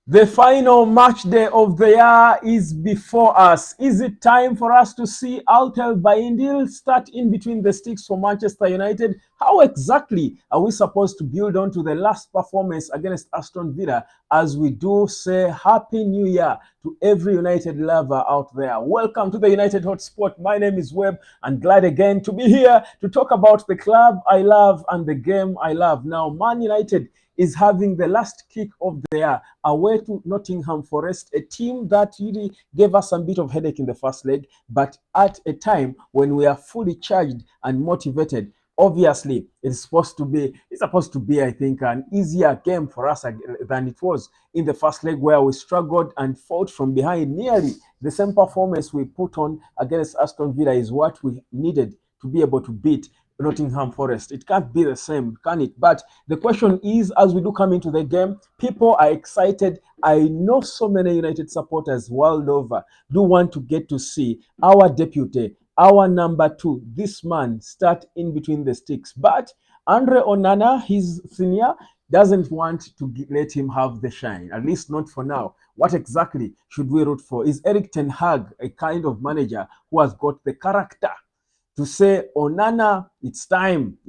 The final match day of the year is before us. Is it time for us to see Altel Bayindir start in between the sticks for Manchester United? How exactly are we supposed to build on to the last performance against Aston Villa as we do say Happy New Year to every United lover out there? Welcome to the United Hotspot. My name is Webb and glad again to be here to talk about the club I love and the game I love. Now, Man United is having the last kick of the year away to Nottingham Forest, a team that really gave us some bit of headache in the first leg, but at a time when we are fully charged and motivated. Obviously, it's supposed to be, I think, an easier game for us than it was in the first leg where we struggled and fought from behind. Nearly the same performance we put on against Aston Villa is what we needed to be able to beat Nottingham Forest. It can't be the same, can it? But the question is, as we do come into the game, people are excited. I know so many United supporters world over do want to get to see our deputy, our number two, this man start in between the sticks. But Andre Onana, his senior, doesn't want to let him have the shine, at least not for now. What exactly should we root for? Is Erik ten Hag a kind of manager who has got the character to say, Onana, it's time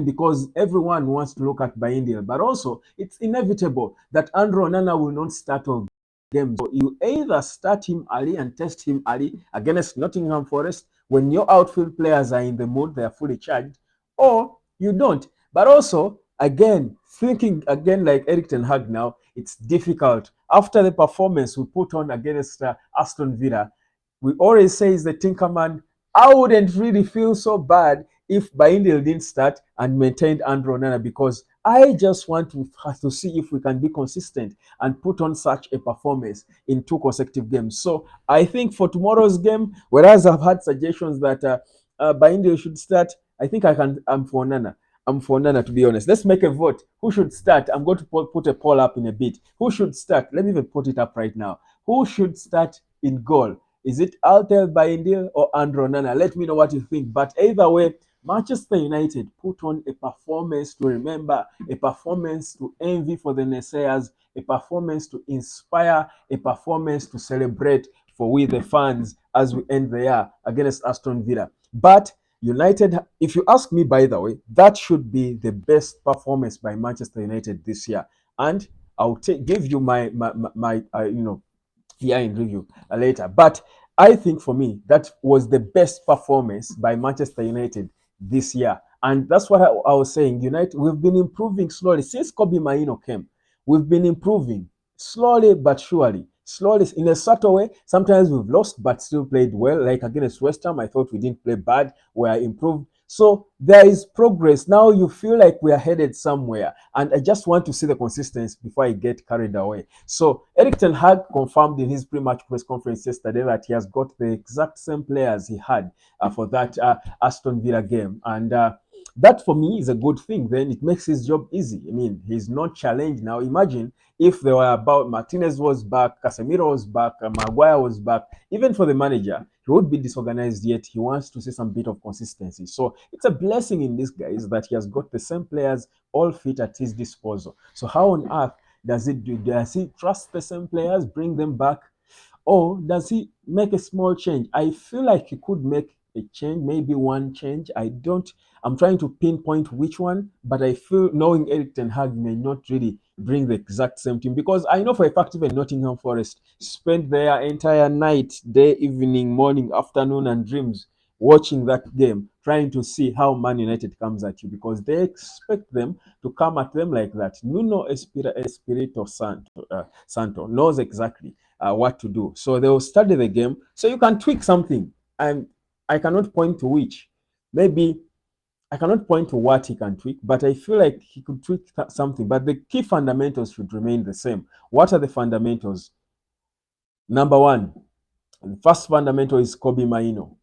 because everyone wants to look at Bayindir. But also, it's inevitable that Andrew Onana will not start all games. So you either start him early and test him early against Nottingham Forest when your outfield players are in the mood, they are fully charged, or you don't. But also, again, thinking again like Erik ten Hag now, it's difficult. After the performance we put on against Aston Villa, we always say is the Tinkerman. I wouldn't really feel so bad if Bayindir didn't start and maintained Andrew Onana because I just want to see if we can be consistent and put on such a performance in two consecutive games. So I think for tomorrow's game, whereas I've had suggestions that Bayindir should start, I think I'm for Onana. I'm for Nana, to be honest. Let's make a vote. Who should start? I'm going to put a poll up in a bit. Who should start? Let me even put it up right now. Who should start in goal? Is it Altel Bayindir or Andrew Nana? Let me know what you think. But either way, Manchester United put on a performance to remember, a performance to envy for the naysayers, a performance to inspire, a performance to celebrate for we the fans as we end the year against Aston Villa. But United, if you ask me, by the way, that should be the best performance by Manchester United this year. And I'll give you my here in review later. But I think for me, that was the best performance by Manchester United this year. And that's what I was saying. United, we've been improving slowly since Kobbie Mainoo came. We've been improving slowly but surely. Slowly, in a subtle way. Sometimes we've lost but still played well. Like against West Ham, I thought we didn't play bad. We are improved. So there is progress. Now you feel like we are headed somewhere. And I just want to see the consistency before I get carried away. So Erik ten Hag confirmed in his pre-match press conference yesterday that he has got the exact same players he had for that Aston Villa game. And that for me is a good thing. Then it makes his job easy. I mean, he's not challenged now. Imagine if they were about Martinez was back, Casemiro was back, Maguire was back. Even for the manager, he would be disorganized, yet he wants to see some bit of consistency. So it's a blessing in this guy is that he has got the same players all fit at his disposal. So how on earth does it do? Does he trust the same players, bring them back, or does he make a small change? I feel like he could make a change, maybe one change. I'm trying to pinpoint which one, but I feel knowing Erik ten Hag may not really bring the exact same team because I know for a fact even Nottingham Forest spent their entire night, day, evening, morning, afternoon, and dreams watching that game, trying to see how Man United comes at you because they expect them to come at them like that. Nuno Espirito Santo knows exactly what to do. So they will study the game. So you can tweak something. And I cannot point to which. Maybe I cannot point to what he can tweak, but I feel like he could tweak something. But the key fundamentals should remain the same. What are the fundamentals? Number one, the first fundamental is Kobbie Mainoo.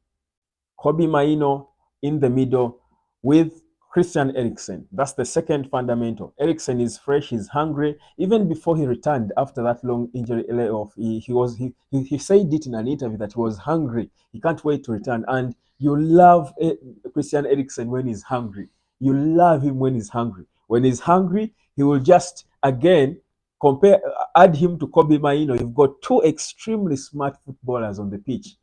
Kobbie Mainoo in the middle with Christian Eriksen. That's the second fundamental. Eriksen is fresh, he's hungry. Even before he returned after that long injury layoff, he said it in an interview that he was hungry. He can't wait to return. And you love Christian Eriksen when he's hungry. You love him when he's hungry. When he's hungry, he will just again add him to Kobbie Mainoo, you've got two extremely smart footballers on the pitch.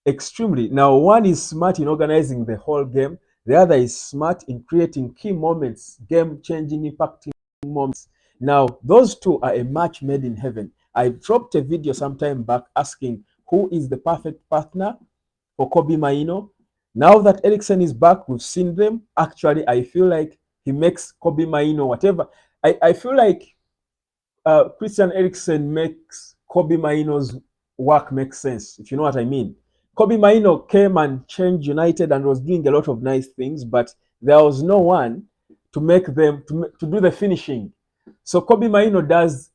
Extremely. Now, one is smart in organizing the whole game. The other is smart in creating key moments, game-changing, impacting moments. Now, those two are a match made in heaven. I dropped a video sometime back asking who is the perfect partner for Kobbie Mainoo. Now that Eriksen is back, we've seen them. Actually, I feel like he makes Kobbie Mainoo whatever. I feel like Christian Eriksen makes Kobbie Mainoo's work make sense, if you know what I mean. Kobbie Mainoo came and changed United and was doing a lot of nice things, but there was no one to make them to do the finishing. So Kobbie Mainoo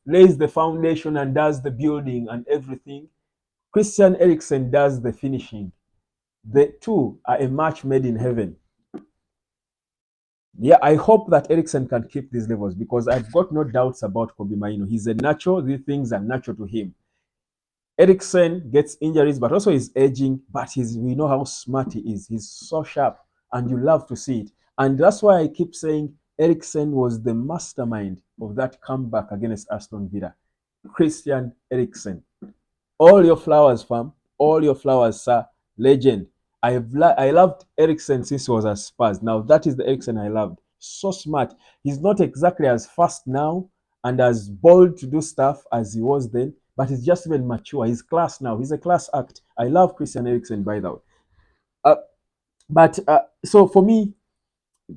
lays the foundation and does the building and everything. Christian Eriksen does the finishing. The two are a match made in heaven. Yeah, I hope that Eriksen can keep these levels because I've got no doubts about Kobbie Mainoo. He's a natural. These things are natural to him. Eriksen gets injuries, but also he's aging. But we know how smart he is. He's so sharp, and you love to see it. And that's why I keep saying Eriksen was the mastermind of that comeback against Aston Villa. Christian Eriksen. All your flowers, fam. All your flowers, sir. Legend. I loved Eriksen since he was at Spurs. Now that is the Eriksen I loved. So smart. He's not exactly as fast now and as bold to do stuff as he was then, but he's just even mature. He's class now. He's a class act. I love Christian Eriksen, by the way. Uh, so for me,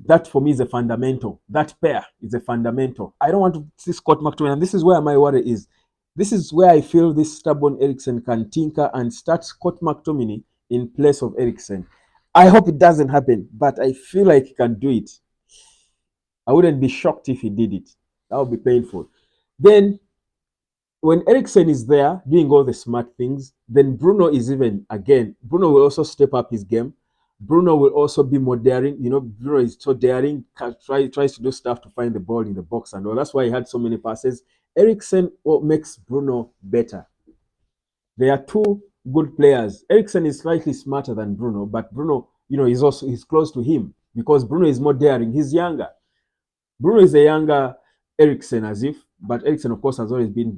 that for me is a fundamental. That pair is a fundamental. I don't want to see Scott McTominay, and this is where my worry is. This is where I feel this stubborn Eriksen can tinker and start Scott McTominay in place of Eriksen. I hope it doesn't happen, but I feel like he can do it. I wouldn't be shocked if he did it. That would be painful. Then, when Eriksen is there doing all the smart things, then Bruno Bruno will also step up his game. Bruno will also be more daring. You know, Bruno is so daring, tries to do stuff to find the ball in the box and all. That's why he had so many passes. Eriksen makes Bruno better. They are two good players. Eriksen is slightly smarter than Bruno, but Bruno, he's close to him because Bruno is more daring. He's younger. Bruno is a younger Eriksen, but Eriksen, of course, has always been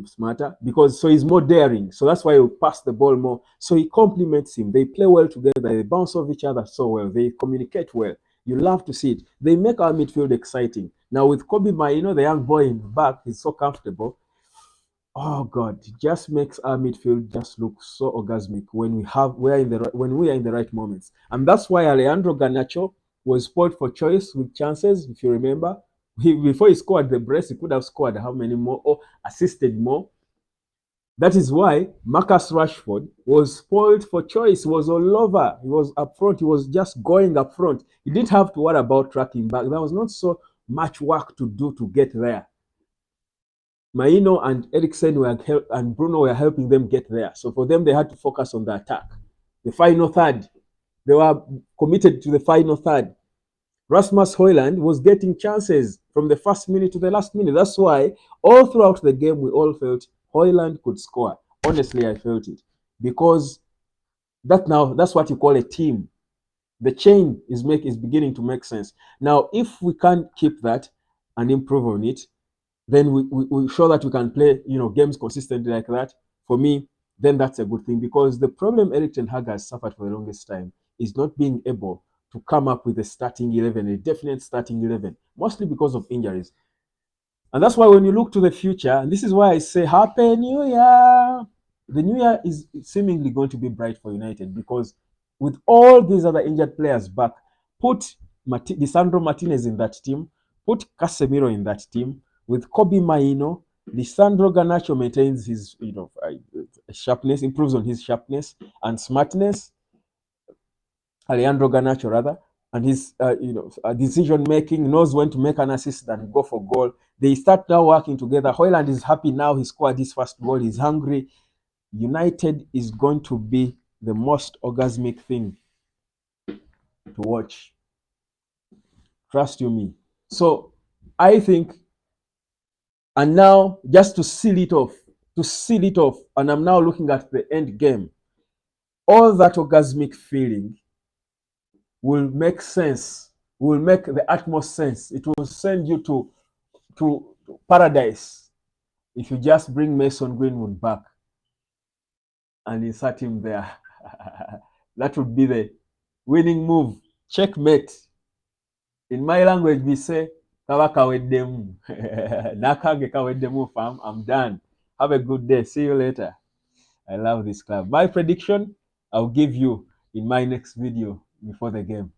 smarter so he's more daring. So that's why he'll pass the ball more. So he complements him. They play well together. They bounce off each other so well. They communicate well. You love to see it. They make our midfield exciting. Now with Kobbie Mainoo, the young boy in the back, he's so comfortable. Oh God, it just makes our midfield just look so orgasmic when we are in the right moments. And that's why Alejandro Garnacho was spoiled for choice with chances, if you remember. Before he scored the brace, he could have scored how many more or assisted more. That is why Marcus Rashford was spoiled for choice. He was all over. He was up front. He was just going up front. He didn't have to worry about tracking back. There was not so much work to do to get there. Mainoo and Eriksen and Bruno were helping them get there. So for them, they had to focus on the attack. The final third. They were committed to the final third. Rasmus Højlund was getting chances from the first minute to the last minute. That's why all throughout the game, we all felt Højlund could score. Honestly, I felt it. Because that's what you call a team. The chain is beginning to make sense. Now, if we can't keep that and improve on it, then we show that we can play, games consistently like that. For me, then that's a good thing because the problem Erik ten Hag has suffered for the longest time is not being able to come up with a starting 11, a definite starting 11, mostly because of injuries. And that's why when you look to the future, and this is why I say Happy New Year, the new year is seemingly going to be bright for United because with all these other injured players back, put Lisandro Martinez in that team, put Casemiro in that team, with Kobbie Mainoo, Lisandro Garnacho maintains his sharpness, improves on his sharpness and smartness. Alejandro Garnacho rather, and his decision making, knows when to make an assist and go for goal. They start now working together. Højlund is happy now. He scored his first goal. He's hungry. United is going to be the most orgasmic thing to watch. Trust you me. So I think, and now just to seal it off, and I'm now looking at the end game. All that orgasmic feeling will make sense, will make the utmost sense. It will send you to paradise. if you just bring Mason Greenwood back and insert him there, that would be the winning move. Checkmate. In my language, we say, Kaba kaweddemu. Nakage kaweddemu, fam. I'm done. Have a good day. See you later. I love this club. My prediction, I'll give you in my next video before the game.